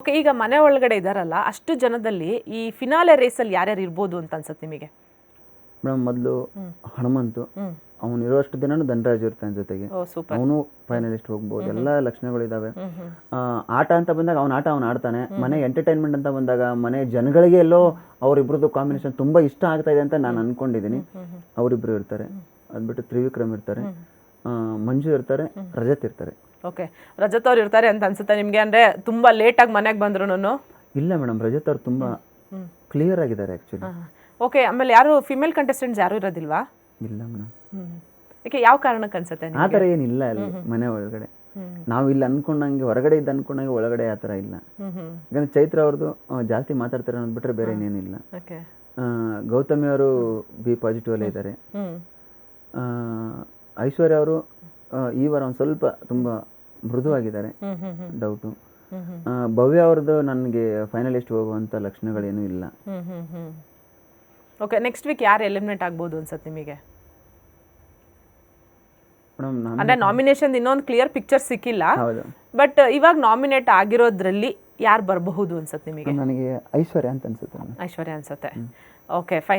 Okay, ಈಗ ಮನೆ ಒಳಗಡೆ ಇದಾರಲ್ಲ ಅಷ್ಟು ಜನದಲ್ಲಿ ಈ ಫಿನಾಲೆ ರೇಸಲ್ಲಿ ಯಾರ್ಯಾರು ಇರ್ಬೋದು ಅಂತ ಅನ್ಸುತ್ತೆ ನಿಮಗೆ? ಮೇಡಮ್ ಮೊದಲು ಹನುಮಂತು, ಅವನು ಇರೋಷ್ಟು ದಿನನೂ ಧನರಾಜ್ ಇರ್ತಾನೆ ಜೊತೆಗೆ, ಓ ಸೂಪರ್. ಅವನು ಫೈನಲಿಸ್ಟ್ ಹೋಗ್ಬೋದು. ಎಲ್ಲ ಲಕ್ಷಣಗಳಿದಾವೆ. ಆಟ ಅಂತ ಬಂದಾಗ ಅವನು ಆಡ್ತಾನೆ. ಮನೆ ಎಂಟರ್ಟೈನ್ಮೆಂಟ್ ಅಂತ ಬಂದಾಗ ಮನೆ ಜನಗಳಿಗೆ ಎಲ್ಲೋ ಅವರಿಬ್ರದ್ದು ಕಾಂಬಿನೇಷನ್ ತುಂಬಾ ಇಷ್ಟ ಆಗ್ತಾ ಇದೆ ಅಂತ ನಾನು ಅನ್ಕೊಂಡಿದ್ದೀನಿ. ಅವರಿಬ್ರು ಇರ್ತಾರೆ. ಅದ್ಬಿಟ್ಟು ತ್ರಿವಿಕ್ರಮ್ ಇರ್ತಾರೆ, ಮಂಜು ಇರ್ತಾರೆ, ರಜತ್ ಇರ್ತಾರೆ. ಓಕೆ, ರಜತ್ ಅವ್ರು ಇರ್ತಾರೆ ಅಂತ ಅನ್ಸುತ್ತೆ ನಿಮಗೆ? ಅಂದ್ರೆ ತುಂಬಾ ಲೇಟ್ ಆಗಿ ಮನೆಗೆ ಬಂದ್ರು? ಇಲ್ಲ ಮೇಡಮ್, ರಜತ್ ಅವ್ರು ತುಂಬಾ ಕ್ಲಿಯರ್ ಆಗಿದ್ದಾರೆ ಆಕ್ಚುಲಿ. ಓಕೆ, ಆಮೇಲೆ ಯಾರು ಫಿಮೇಲ್ ಕಂಟೆಸ್ಟೆಂಟ್ಸ್ ಯಾರು ಇರೋದಿಲ್ವಾ? ಇಲ್ಲ ಮೇಡಮ್. ಯಾಕೆ, ಯಾವ ಕಾರಣಕ್ಕೆ ಅನ್ಸುತ್ತೆ ಆ ಥರ ಏನಿಲ್ಲ ಅಲ್ಲಿ ಮನೆ ಒಳಗಡೆ. ನಾವು ಇಲ್ಲಿ ಅನ್ಕೊಂಡಂಗೆ ಹೊರಗಡೆ ಇದ್ದು ಅನ್ಕೊಂಡಂಗೆ ಒಳಗಡೆ ಆ ಥರ ಇಲ್ಲ. ಯಾಕಂದ್ರೆ ಚೈತ್ರ ಅವ್ರದ್ದು ಜಾಸ್ತಿ ಮಾತಾಡ್ತಾರೆ ಅಂದ್ಬಿಟ್ರೆ ಬೇರೆ ಏನೇನಿಲ್ಲ. ಗೌತಮಿ ಅವರು ಬಿ ಪಾಸಿಟಿವ್ ಅಲ್ಲೇ ಇದ್ದಾರೆ. ಐಶ್ವರ್ಯ ಅವರು ಈ ವಾರ ಒಂದು ಸ್ವಲ್ಪ ತುಂಬ ಮೃದುವಾಗಿದ್ದಾರೆ, ಡೌಟು. ಭವ್ಯ ಅವ್ರದ್ದು ನನಗೆ ಫೈನಲಿಸ್ಟ್ ಹೋಗುವಂಥ ಲಕ್ಷಣಗಳೇನೂ ಇಲ್ಲ. ಓಕೆ, ನೆಕ್ಸ್ಟ್ ವೀಕ್ ಯಾರು ಎಲಿಮಿನೇಟ್ ಆಗ್ಬೋದು ಅನ್ಸುತ್ತೆ ನಿಮಗೆ? ಮೇಡಮ್ ಅಂದ್ರೆ ನಾಮಿನೇಷನ್ ಇನ್ನೊಂದು ಕ್ಲಿಯರ್ ಪಿಕ್ಚರ್ ಸಿಕ್ಕಿಲ್ಲ, ಹೌದು. ಬಟ್ ಇವಾಗ ನಾಮಿನೇಟ್ ಆಗಿರೋದ್ರಲ್ಲಿ ಯಾರು ಬರಬಹುದು ಅನ್ಸುತ್ತೆ ನಿಮಗೆ? ನನಗೆ ಐಶ್ವರ್ಯ ಅಂತ ಅನ್ಸುತ್ತೆ. ಐಶ್ವರ್ಯ ಅನ್ಸುತ್ತೆ. Okay, fine.